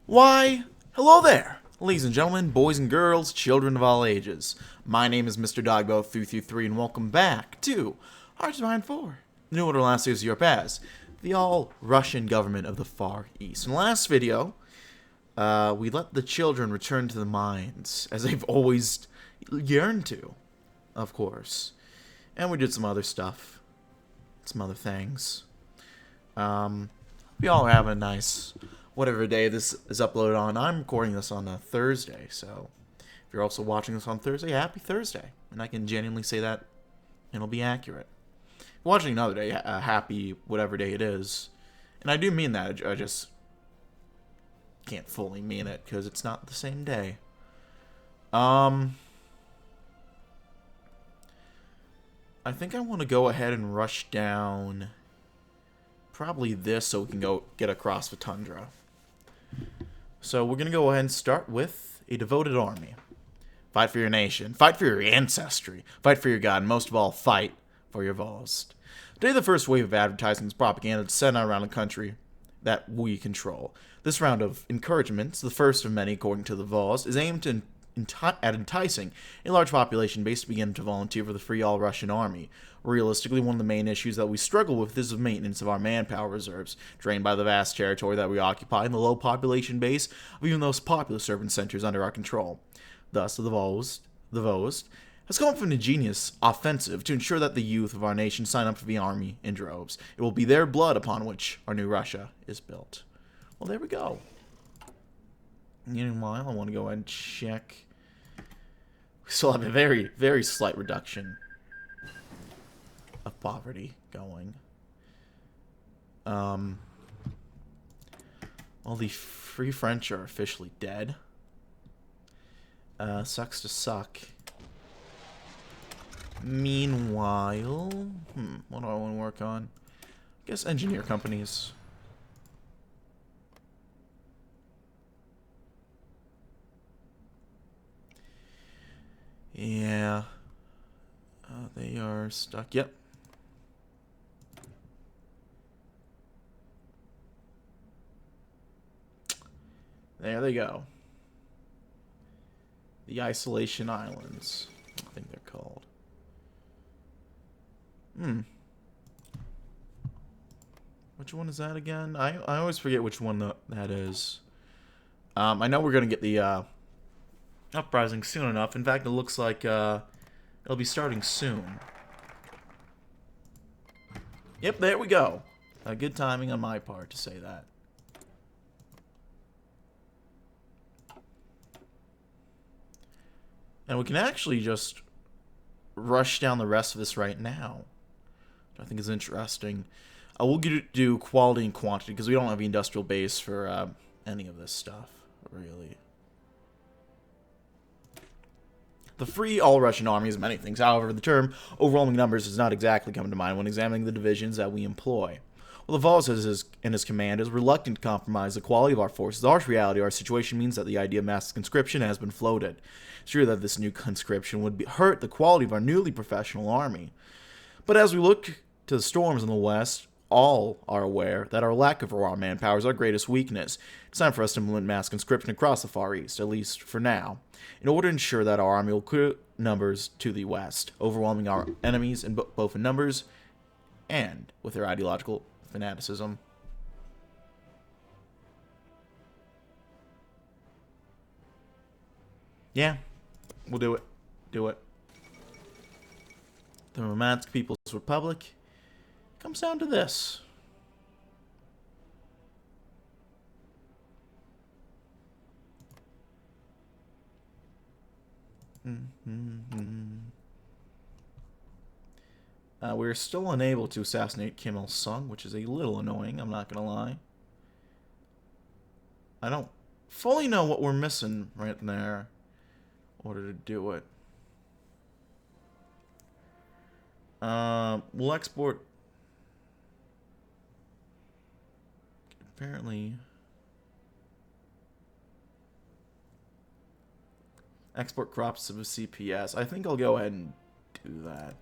Why, hello there, ladies and gentlemen, boys and girls, children of all ages. My name is Mr. Dogbo333, and welcome back to Hearts of Iron 4, the new order last year's Europe as the all-Russian government of the Far East. In the last video, we let the children return to the mines, as they've always yearned to, of course. And we did some other stuff, some other things. We all are having a nice, whatever day this is uploaded on. I'm recording this on a Thursday, so if you're also watching this on Thursday, happy Thursday. And I can genuinely say that, and it'll be accurate. If you're watching another day, happy whatever day it is. And I do mean that, I just can't fully mean it, because it's not the same day. I think I want to go ahead and rush down probably this so we can go get across the tundra. So we're going to go ahead and start with a devoted army. Fight for your nation. Fight for your ancestry. Fight for your God. And most of all, fight for your Vost. Today, the first wave of advertising is propaganda to send out around the country that we control. This round of encouragements, the first of many according to the Vost, is aimed at enticing a large population base to begin to volunteer for the Free All-Russian Army. Realistically, one of the main issues that we struggle with is the maintenance of our manpower reserves, drained by the vast territory that we occupy and the low population base of even those popular servant centers under our control. Thus, the Vost has come up with an ingenious offensive to ensure that the youth of our nation sign up for the army in droves. It will be their blood upon which our new Russia is built. Well, there we go. Meanwhile, I want to go ahead and check. We still have a very, very slight reduction of poverty going. Well, the Free French are officially dead. Sucks to suck. Meanwhile, what do I want to work on? I guess engineer companies. Yeah. They are stuck. Yep. There they go. The Isolation Islands, I think they're called. Which one is that again? I always forget which one that is. I know we're going to get the uprising soon enough. In fact, it looks like it'll be starting soon. Yep, there we go. Good timing on my part to say that. And we can actually just rush down the rest of this right now, which I think is interesting. We'll do quality and quantity, because we don't have the industrial base for any of this stuff, really. The Free All-Russian Army is many things. However, the term overwhelming numbers does not exactly come to mind when examining the divisions that we employ. While the Vost and his command is reluctant to compromise the quality of our forces, the harsh reality of our situation means that the idea of mass conscription has been floated. It's true that this new conscription would hurt the quality of our newly professional army. But as we look to the storms in the West, all are aware that our lack of raw manpower is our greatest weakness. It's time for us to implement mass conscription across the Far East, at least for now, in order to ensure that our army will clear numbers to the West, overwhelming our enemies in both in numbers and with their ideological fanaticism. Yeah, we'll do it. Do it. The Romantic People's Republic comes down to this. We're still unable to assassinate Kim Il-sung, which is a little annoying, I'm not going to lie. I don't fully know what we're missing right there in order to do it. We'll export... Apparently... Export crops to the CPS. I think I'll go ahead and do that.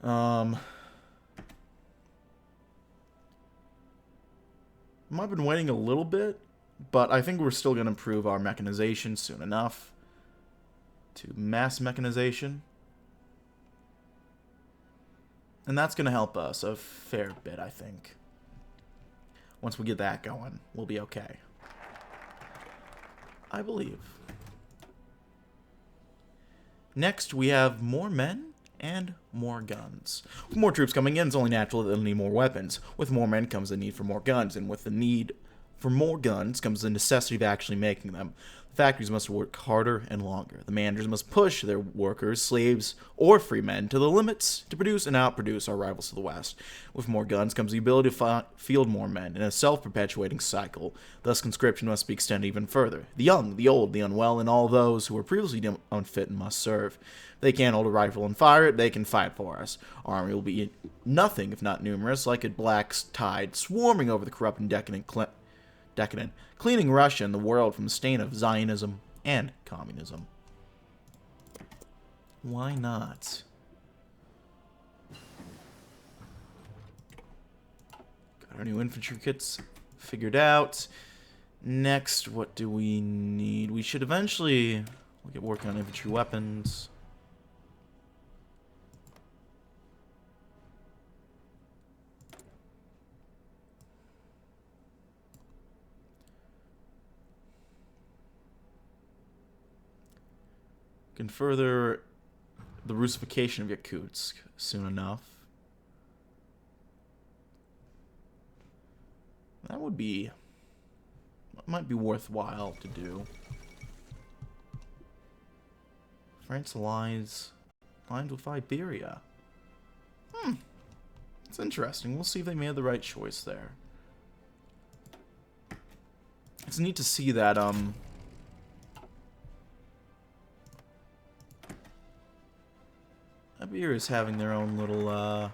I've been waiting a little bit But I think we're still going to improve our mechanization soon enough to mass mechanization. And that's going to help us a fair bit, I think. Once we get that going, we'll be okay. I believe. Next, we have more men and more guns. With more troops coming in, it's only natural that they'll need more weapons. With more men comes the need for more guns, and with the need for more guns comes the necessity of actually making them. The factories must work harder and longer. The managers must push their workers, slaves, or free men to the limits to produce and outproduce our rivals to the west. With more guns comes the ability to field more men in a self-perpetuating cycle. Thus, conscription must be extended even further. The young, the old, the unwell, and all those who were previously unfit and must serve. If they can't hold a rifle and fire it, they can fight for us. Our army will be nothing if not numerous, like a black tide swarming over the corrupt and decadent, cleaning Russia and the world from the stain of Zionism and communism. Why not? Got our new infantry kits figured out. Next, what do we need? We should eventually get working on infantry weapons. Can further the Russification of Yakutsk soon enough. That might be worthwhile to do. France lines with Iberia. It's interesting. We'll see if they made the right choice there. It's neat to see that Amur is having their own little,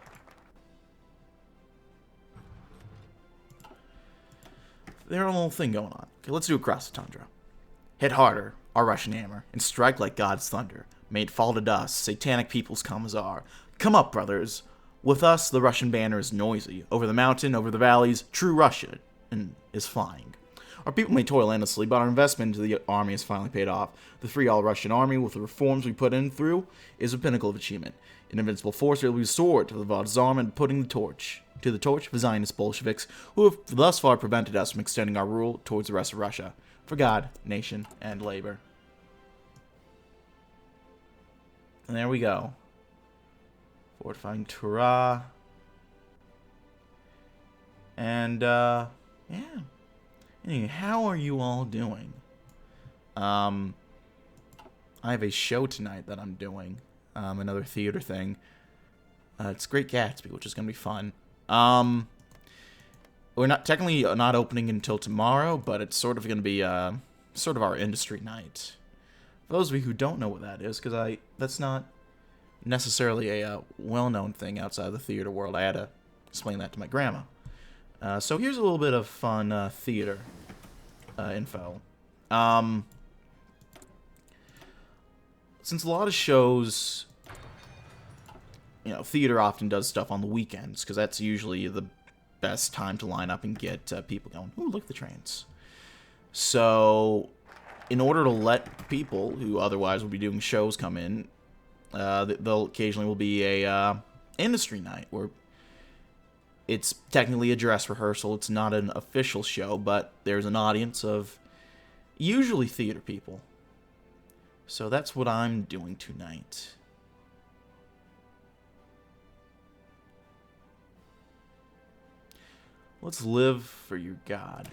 thing going on. Okay, let's do Across the Tundra. Hit harder, our Russian hammer, and strike like God's thunder. May it fall to dust, satanic peoples Commissar. Come up, brothers. With us, the Russian banner is noisy. Over the mountain, over the valleys, true Russia is flying. Our people may toil endlessly, but our investment into the army has finally paid off. The free all-Russian army, with the reforms we put in through, is a pinnacle of achievement. An invincible force will be restored to the Tsar and putting the torch of Zionist Bolsheviks, who have thus far prevented us from extending our rule towards the rest of Russia. For God, nation, and labor. And there we go. Fortifying Tura. And, yeah. Anyway, how are you all doing? I have a show tonight that I'm doing. Another theater thing. It's Great Gatsby, which is going to be fun. We're technically not opening until tomorrow, but it's sort of going to be sort of our industry night. For those of you who don't know what that is, because that's not necessarily a well-known thing outside the theater world. I had to explain that to my grandma. So here's a little bit of fun theater info. Since a lot of shows, theater often does stuff on the weekends, because that's usually the best time to line up and get people going. Ooh, look at the trains. So, in order to let people who otherwise would be doing shows come in, there'll occasionally will be a industry night where it's technically a dress rehearsal. It's not an official show, but there's an audience of usually theater people. So that's what I'm doing tonight. Let's live for your God.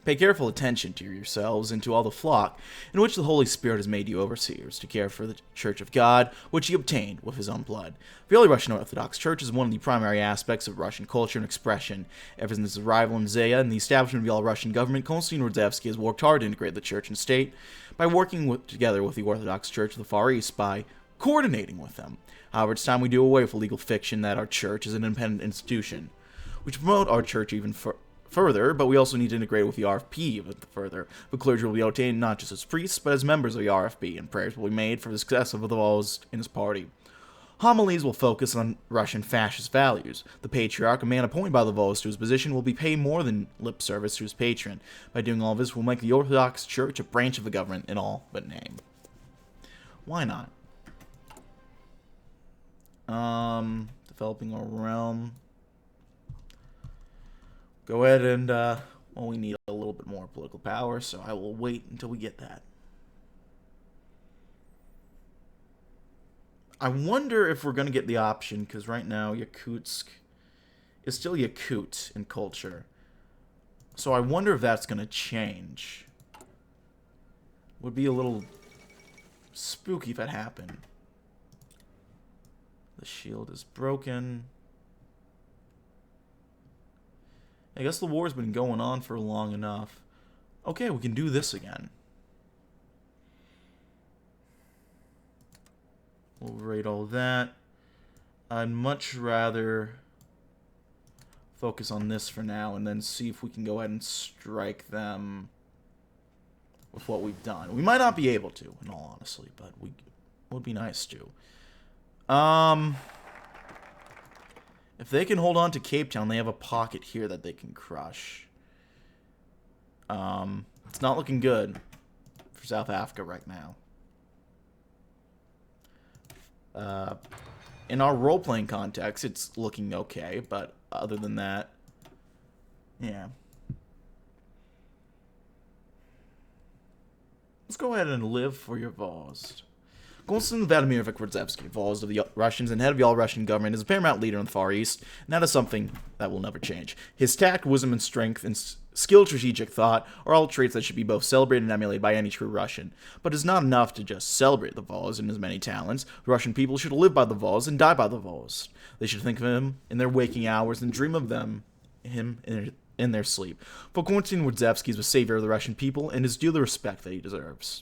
Pay careful attention to yourselves and to all the flock, in which the Holy Spirit has made you overseers, to care for the Church of God, which he obtained with his own blood. The Holy Russian Orthodox Church is one of the primary aspects of Russian culture and expression. Ever since his arrival in Zaya and the establishment of the all-Russian government, Konstantin Radzevsky has worked hard to integrate the Church and state by working together with the Orthodox Church of the Far East, by coordinating with them. However, it's time we do away with the legal fiction that our Church is an independent institution. We should promote our Church even further, but we also need to integrate with the RFP even further. The clergy will be ordained not just as priests, but as members of the RFP, and prayers will be made for the success of those in his party. Homilies will focus on Russian fascist values. The patriarch, a man appointed by the Vols to his position, will be paid more than lip service to his patron. By doing all this, we'll make the Orthodox Church a branch of the government in all but name. Why not? Developing a realm. Go ahead and, well, we need a little bit more political power, so I will wait until we get that. I wonder if we're going to get the option, because right now Yakutsk is still Yakut in culture. So I wonder if that's going to change. Would be a little spooky if that happened. The shield is broken. I guess the war's been going on for long enough. Okay, we can do this again. We'll rate all that. I'd much rather focus on this for now and then see if we can go ahead and strike them with what we've done. We might not be able to, in all honesty, but we would be nice to. If they can hold on to Cape Town, they have a pocket here that they can crush. It's not looking good for South Africa right now. In our role-playing context, it's looking okay, but other than that, yeah. Let's go ahead and live for your Vost. Konstantin Vladimirovich Radzevsky, Vost of the Russians and head of the all-Russian government, is a paramount leader in the Far East, and that is something that will never change. His tact, wisdom, and strength, and skilled strategic thought are all traits that should be both celebrated and emulated by any true Russian. But it's not enough to just celebrate the Vost and his many talents. The Russian people should live by the Vost and die by the Vost. They should think of him in their waking hours and dream of him in their sleep. For Konstantin Radzevsky is the savior of the Russian people and is due the respect that he deserves.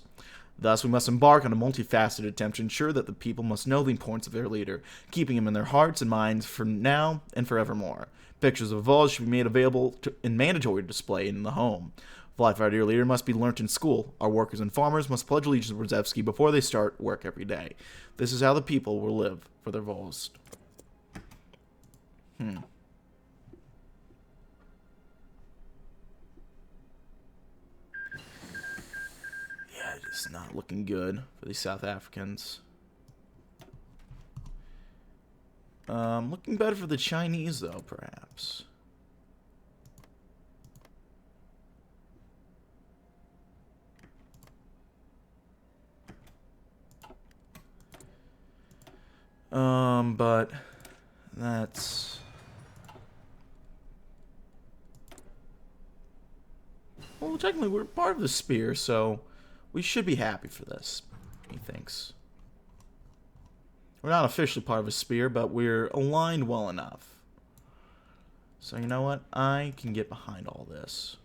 Thus, we must embark on a multifaceted attempt to ensure that the people must know the importance of their leader, keeping him in their hearts and minds for now and forevermore. Pictures of Vost should be made available in mandatory display in the home. The life of our dear leader must be learnt in school. Our workers and farmers must pledge allegiance to Radzevsky before they start work every day. This is how the people will live for their Vost. It's not looking good for these South Africans. Looking better for the Chinese, though, perhaps. But that's... Well, technically, we're part of the Spear, so... we should be happy for this, he thinks. We're not officially part of a Spear, but we're aligned well enough. So you know what? I can get behind all this.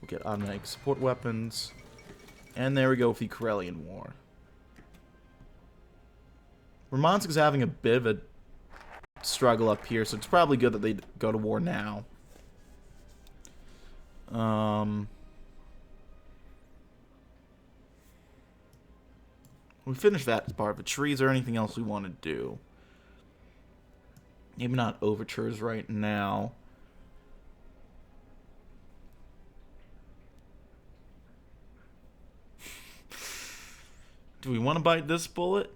We'll get automatic support weapons. And there we go with the Karelian War. Murmansk is having a bit of a struggle up here, so it's probably good that they go to war now. We finished that part of the trees or anything else we want to do. Maybe not overtures right now. Do we want to bite this bullet?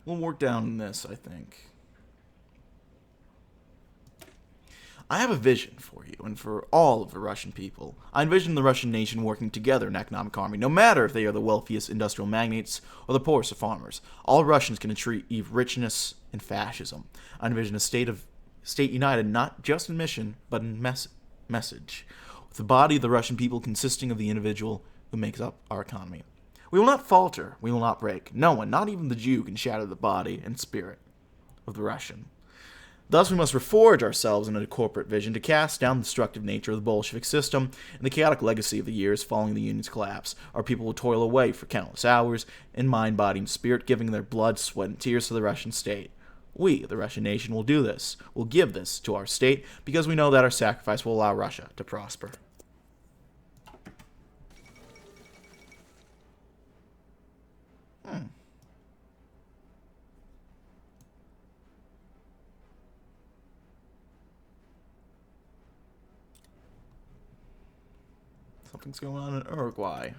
We'll work down this, I think. I have a vision for you and for all of the Russian people. I envision the Russian nation working together in economic harmony, no matter if they are the wealthiest industrial magnates or the poorest of farmers. All Russians can achieve richness and fascism. I envision a state united not just in mission, but in message, with the body of the Russian people consisting of the individual who makes up our economy. We will not falter. We will not break. No one, not even the Jew, can shatter the body and spirit of the Russian. Thus, we must reforge ourselves in a corporate vision to cast down the destructive nature of the Bolshevik system and the chaotic legacy of the years following the Union's collapse. Our people will toil away for countless hours in mind, body, and spirit, giving their blood, sweat, and tears to the Russian state. We, the Russian nation, will do this. We'll give this to our state because we know that our sacrifice will allow Russia to prosper. Something's going on in Uruguay.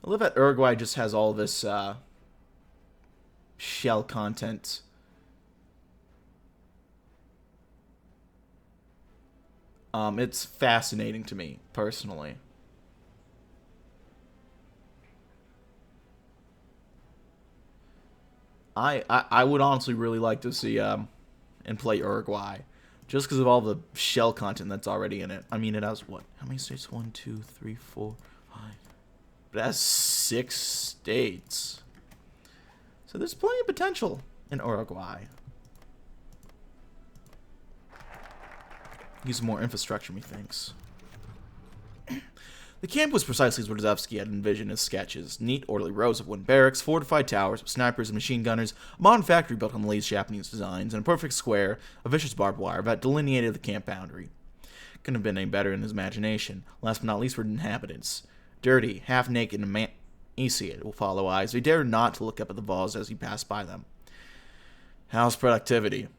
I love that Uruguay just has all this shell content. It's fascinating to me, personally. I would honestly really like to see and play Uruguay. Just because of all the shell content that's already in it. I mean, it has what? How many states? 1, 2, 3, 4, 5. But it has 6 states. So there's plenty of potential in Uruguay. Use more infrastructure, methinks. The camp was precisely as Wojciechowski had envisioned in his sketches. Neat, orderly rows of wooden barracks, fortified towers with snipers and machine gunners, a modern factory built on the latest Japanese designs, and a perfect square of vicious barbed wire that delineated the camp boundary. Couldn't have been any better in his imagination. Last but not least were the inhabitants. Dirty, half-naked, and emaciated with hollow eyes, they dared not to look up at the walls as he passed by them. How's productivity?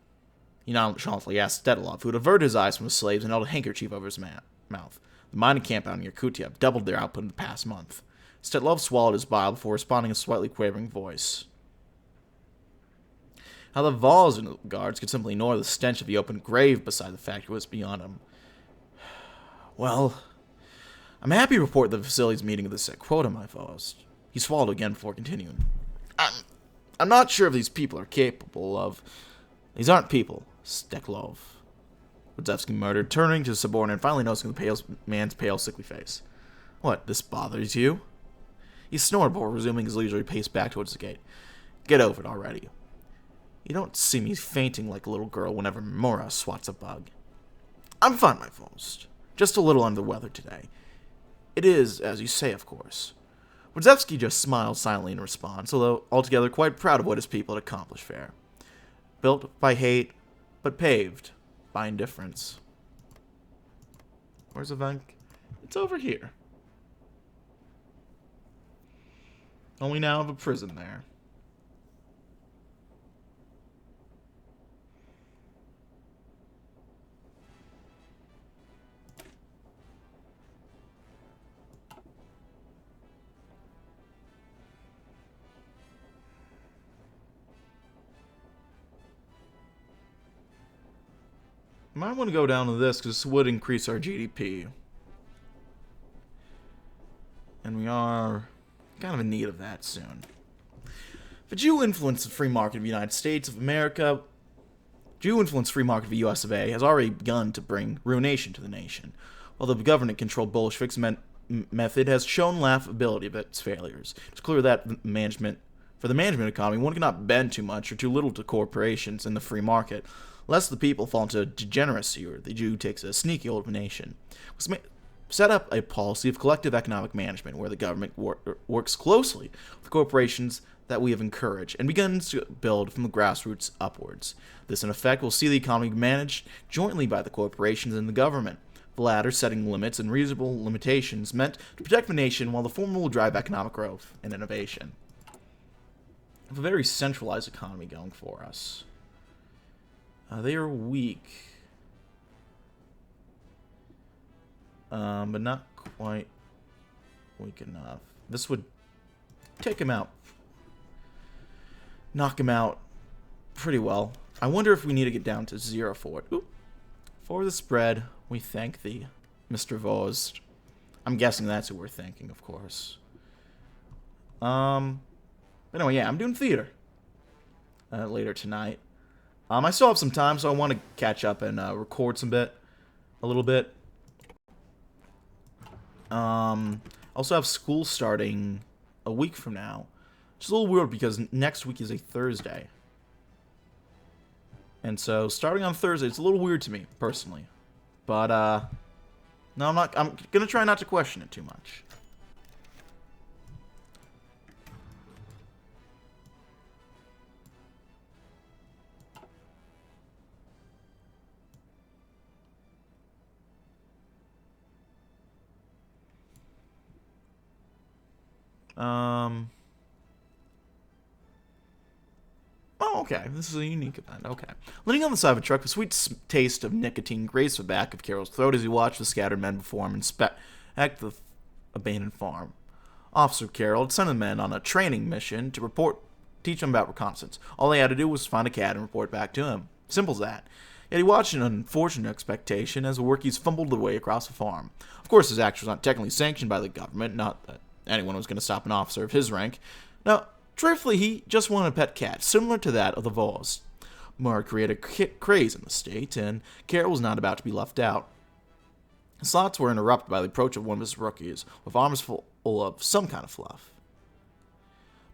He nonchalantly asked Stedilov, who had averted his eyes from his slaves and held a handkerchief over his mouth. The mining camp out in Yakutia have doubled their output in the past month. Stetlov swallowed his bile before responding in a slightly quavering voice. How the Vols and the guards could simply ignore the stench of the open grave beside the factory was beyond him. Well, I'm happy to report the facility's meeting the set quota, my Vols. He swallowed again before continuing. I'm not sure if these people are capable of... These aren't people, Steklov. Wojciechowski murmured, turning to his subordinate and finally noticing the man's pale, sickly face. What, this bothers you? He snored before resuming his leisurely pace back towards the gate. Get over it already. You don't see me fainting like a little girl whenever Mura swats a bug. I'm fine, my Faust. Just a little under the weather today. It is, as you say, of course. Wojciechowski just smiled silently in response, although altogether quite proud of what his people had accomplished there. Built by hate, but paved by indifference. Where's the vent? It's over here. Only now have a prison there. Might want to go down to this because this would increase our GDP. And we are kind of in need of that soon. The Jew-influenced the free market of the United States of America, Jew-influenced free market of the US of A has already begun to bring ruination to the nation. While the government-controlled Bolsheviks method has shown laughability of its failures, it's clear that for the management economy, one cannot bend too much or too little to corporations in the free market, lest the people fall into degeneracy or the Jew takes a sneaky old nation. Set up a policy of collective economic management where the government works closely with corporations that we have encouraged and begins to build from the grassroots upwards. This, in effect, will see the economy managed jointly by the corporations and the government, the latter setting limits and reasonable limitations meant to protect the nation while the former will drive economic growth and innovation. We have a very centralized economy going for us. They are weak. But not quite weak enough. This would take him out. Knock him out pretty well. I wonder if we need to get down to 0 for it. Oop. For the spread, we thank thee, Mr. Voz. I'm guessing that's who we're thanking, of course. But anyway, yeah, I'm doing theater later tonight. I still have some time, so I want to catch up and record a little bit. Also have school starting a week from now. It's a little weird because next week is a Thursday. And so starting on Thursday, it's a little weird to me, personally. But, no, I'm gonna try not to question it too much. Oh, okay. This is a unique event. Okay. Leaning on the side of a truck, a sweet taste of nicotine grazed the back of Carroll's throat as he watched the scattered men before him inspect the abandoned farm. Officer Carroll had sent the men on a training mission to teach them about reconnaissance. All they had to do was find a cat and report back to him. Simple as that. Yet he watched in unfortunate expectation as the workies fumbled their way across the farm. Of course, his action was not technically sanctioned by the government, not that anyone was going to stop an officer of his rank. No, truthfully, he just wanted a pet cat, similar to that of the Vols. Amur created a craze in the state, and Carroll was not about to be left out. His thoughts were interrupted by the approach of one of his rookies, with arms full of some kind of fluff.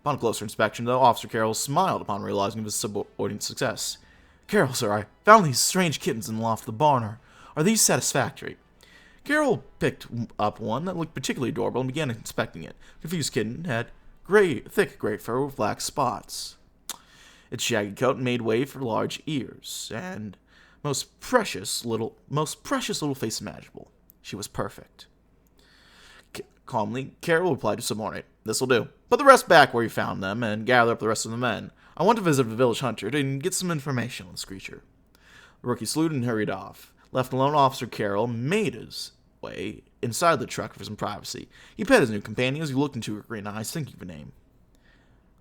Upon closer inspection, though, Officer Carroll smiled upon realizing of his subordinate's success. "Carroll, sir, I found these strange kittens in the loft of the barn. Are these satisfactory?" Carroll picked up one that looked particularly adorable and began inspecting it. The confused kitten had thick gray fur with black spots. Its shaggy coat made way for large ears, and most precious little face imaginable. She was perfect. Calmly, Carroll replied to subordinate, "This'll do. Put the rest back where you found them, and gather up the rest of the men. I want to visit the village hunter and get some information on this creature." The rookie saluted and hurried off. Left alone, Officer Carroll made his way inside the truck for some privacy. He petted his new companion as he looked into her green eyes, thinking of a name.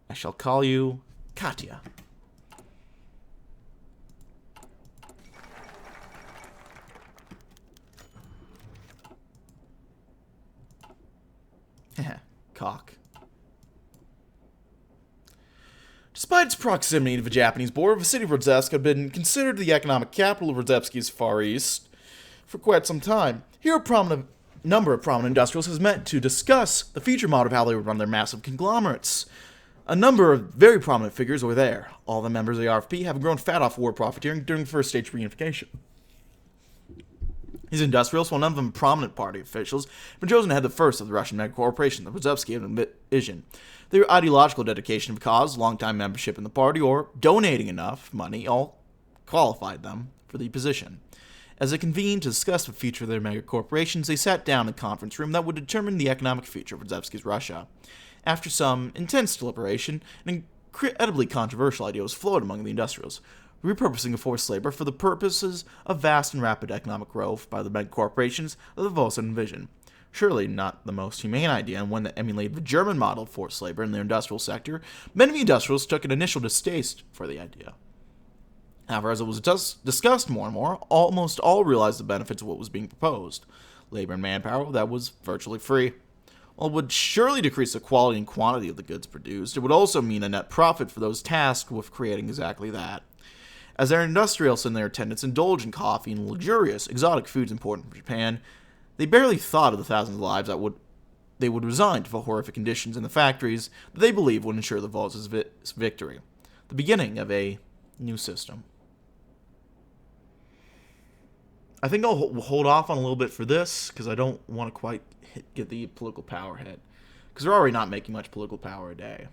"I shall call you Katya." Cock. Despite its proximity to the Japanese border, the city of Rodzesk had been considered the economic capital of Rodzevsky's Far East for quite some time. Here, a number of prominent industrials has met to discuss the future model of how they would run their massive conglomerates. A number of very prominent figures were there. All the members of the RFP have grown fat off war profiteering during the first stage of reunification. These industrials, while none of them prominent party officials, have been chosen to head the first of the Russian mega corporation that Rodzevsky had envisioned. Their ideological dedication to the cause, long-time membership in the party, or donating enough money all qualified them for the position. As they convened to discuss the future of their mega corporations, they sat down in a conference room that would determine the economic future of Rodzevsky's Russia. After some intense deliberation, an incredibly controversial idea was floated among the industrials: repurposing of forced labor for the purposes of vast and rapid economic growth by the mega corporations that the Vols had envisioned. Surely not the most humane idea, and one that emulated the German model of forced labor in the industrial sector, many of the industrials took an initial distaste for the idea. However, as it was discussed more and more, almost all realized the benefits of what was being proposed: labor and manpower that was virtually free. While it would surely decrease the quality and quantity of the goods produced, it would also mean a net profit for those tasked with creating exactly that. As their industrials and their attendants indulged in coffee and luxurious, exotic foods imported from Japan, they barely thought of the thousands of lives they would resign to the horrific conditions in the factories that they believed would ensure the Vols' victory. The beginning of a new system. I think I'll hold off on a little bit for this, because I don't want to quite get the political power hit. Because they're already not making much political power a day.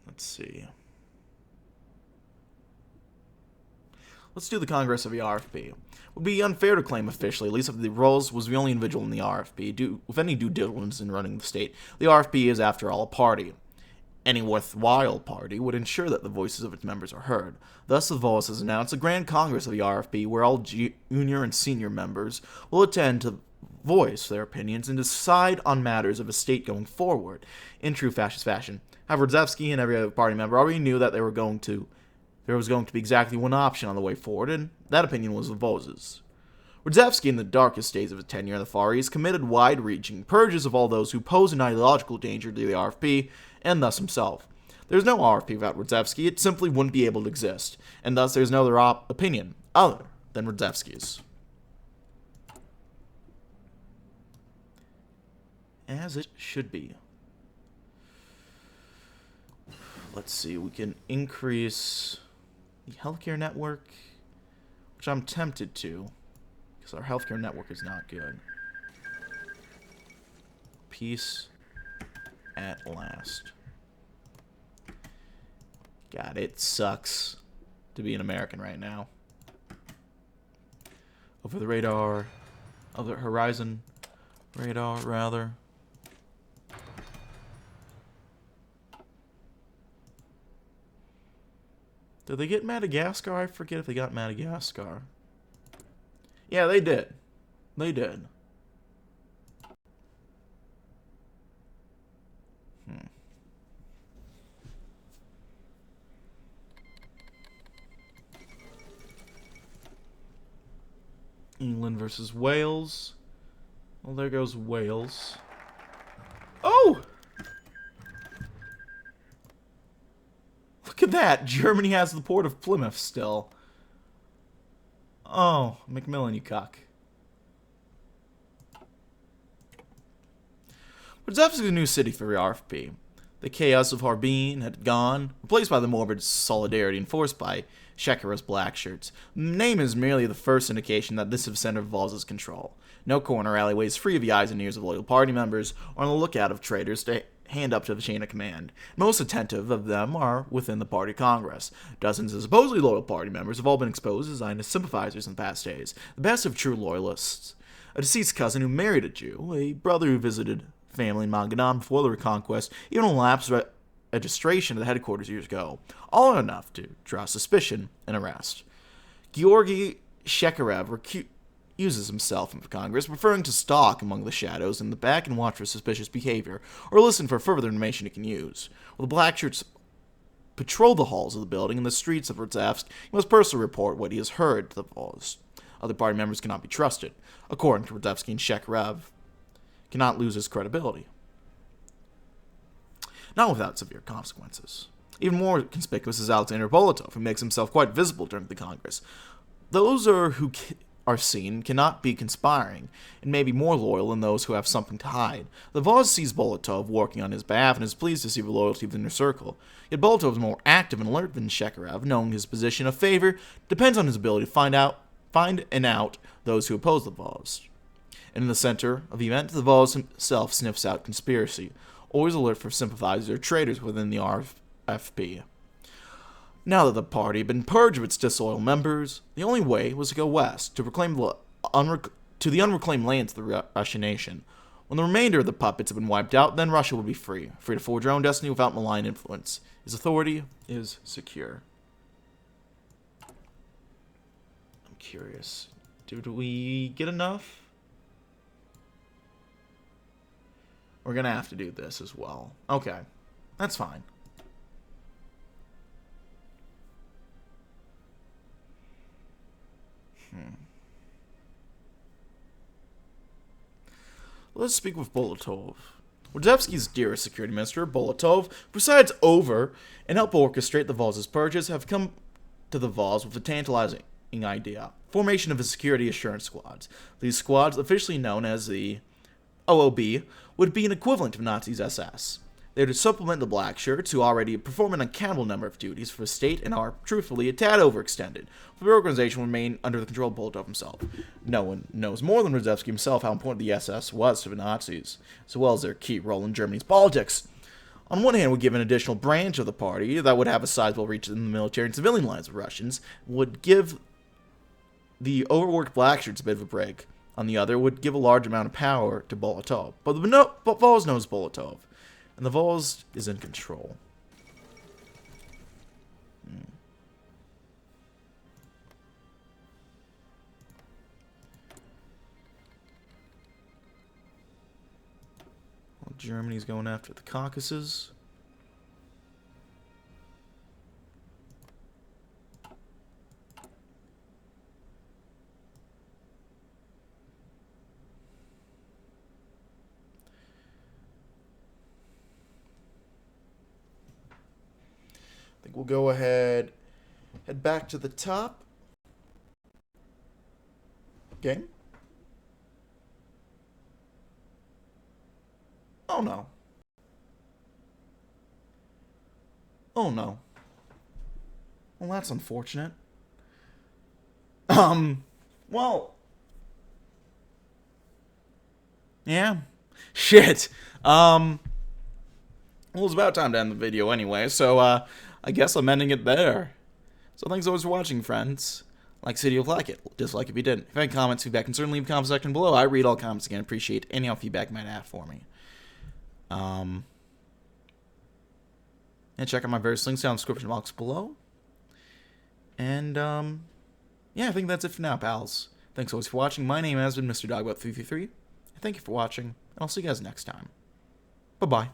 Let's see. Let's do the Congress of the RFP. It would be unfair to claim officially, at least if the Rolls was the only individual in the RFP, with any due diligence in running the state. The RFP is, after all, a party. Any worthwhile party would ensure that the voices of its members are heard. Thus, the Vols has announced a Grand Congress of the RFP where all junior and senior members will attend to voice their opinions and decide on matters of the state going forward, in true fascist fashion. However, Rodzevsky and every other party member already knew that there was going to be exactly one option on the way forward, and that opinion was the Vols'. Rodzevsky, in the darkest days of his tenure in the Far East, committed wide-reaching purges of all those who pose an ideological danger to the RFP, and thus himself. There's no RFP without Rodzevsky; it simply wouldn't be able to exist, and thus there's no other opinion other than Rodzevsky's. As it should be. Let's see, we can increase the healthcare network, which I'm tempted to, because our healthcare network is not good. Peace at last. God, it sucks to be an American right now. Over the radar, Other horizon radar, rather. Did they get Madagascar? I forget if they got Madagascar. Yeah, they did. They did. England versus Wales. Well, there goes Wales. Oh! Look at that. Germany has the port of Plymouth still. Oh, Macmillan, you cock. What's a new city for the RFP? The chaos of Harbin had gone, replaced by the morbid solidarity enforced by Shekara's black shirts. The name is merely the first indication that this center involves his control. No corner alleyway is free of the eyes and ears of loyal party members, or on the lookout of traitors to hand up to the chain of command. Most attentive of them are within the party Congress. Dozens of supposedly loyal party members have all been exposed as Zionist sympathizers in the past days. The best of true loyalists. A deceased cousin who married a Jew, a brother who visited family in Magadan before the reconquest, even a lapsed registration at the headquarters years ago. All are enough to draw suspicion and arrest. Georgy Shekarev uses himself in Congress, preferring to stalk among the shadows in the back and watch for suspicious behavior, or listen for further information he can use. While the black shirts patrol the halls of the building and the streets of Rdzevsk, he must personally report what he has heard to the Vols. Other party members cannot be trusted. According to Rdzevsky and Shekarev, cannot lose his credibility. Not without severe consequences. Even more conspicuous is Alexander Bolotov, who makes himself quite visible during the Congress. Those who are seen cannot be conspiring, and may be more loyal than those who have something to hide. The Voz sees Bolotov working on his behalf and is pleased to see the loyalty of the inner circle. Yet Bolotov is more active and alert than Shekarev, knowing his position of favor depends on his ability to find and out those who oppose the Voz. And in the center of the event, the Voz himself sniffs out conspiracy, always alert for sympathizers or traitors within the RFP. Now that the party had been purged of its disloyal members, the only way was to go west, to reclaim the unreclaimed lands of the Russian nation. When the remainder of the puppets had been wiped out, then Russia would be free to forge her own destiny without malign influence. His authority is secure. I'm curious. Did we get enough? We're going to have to do this as well. Okay. That's fine. Let's speak with Bolotov. Rdzevsky's dearest security minister, Bolotov, presides over and help orchestrate the Voz's purges, have come to the Voz with a tantalizing idea. Formation of a security assurance squads. These squads, officially known as the OOB, would be an equivalent of Nazis' SS. They are to supplement the black shirts, who already perform an uncountable number of duties for the state and are, truthfully, a tad overextended. The organization will remain under the control of Bolotov himself. No one knows more than Rdzevsky himself how important the SS was to the Nazis, as well as their key role in Germany's politics. On one hand, would give an additional branch of the party that would have a sizable reach in the military and civilian lines of Russians, would give the overworked black shirts a bit of a break. On the other, would give a large amount of power to Bolotov. But Voz knows Bolotov, and the Voz is in control. Well, Germany's going after the Caucasus. I think we'll go ahead, head back to the top. Okay. Oh no. Oh no. Well, that's unfortunate. Well. Yeah. Shit. Well, it's about time to end the video anyway, so, I guess I'm ending it there. So thanks always for watching, friends. Like City of like it, dislike if you didn't. If you have any comments, feedback, and certainly leave a comment section below. I read all comments again. Appreciate any feedback you might have for me. And check out my various links down in the description box below. And yeah, I think that's it for now, pals. Thanks always for watching. My name has been Mr. Dogbot333. Thank you for watching, and I'll see you guys next time. Bye-bye.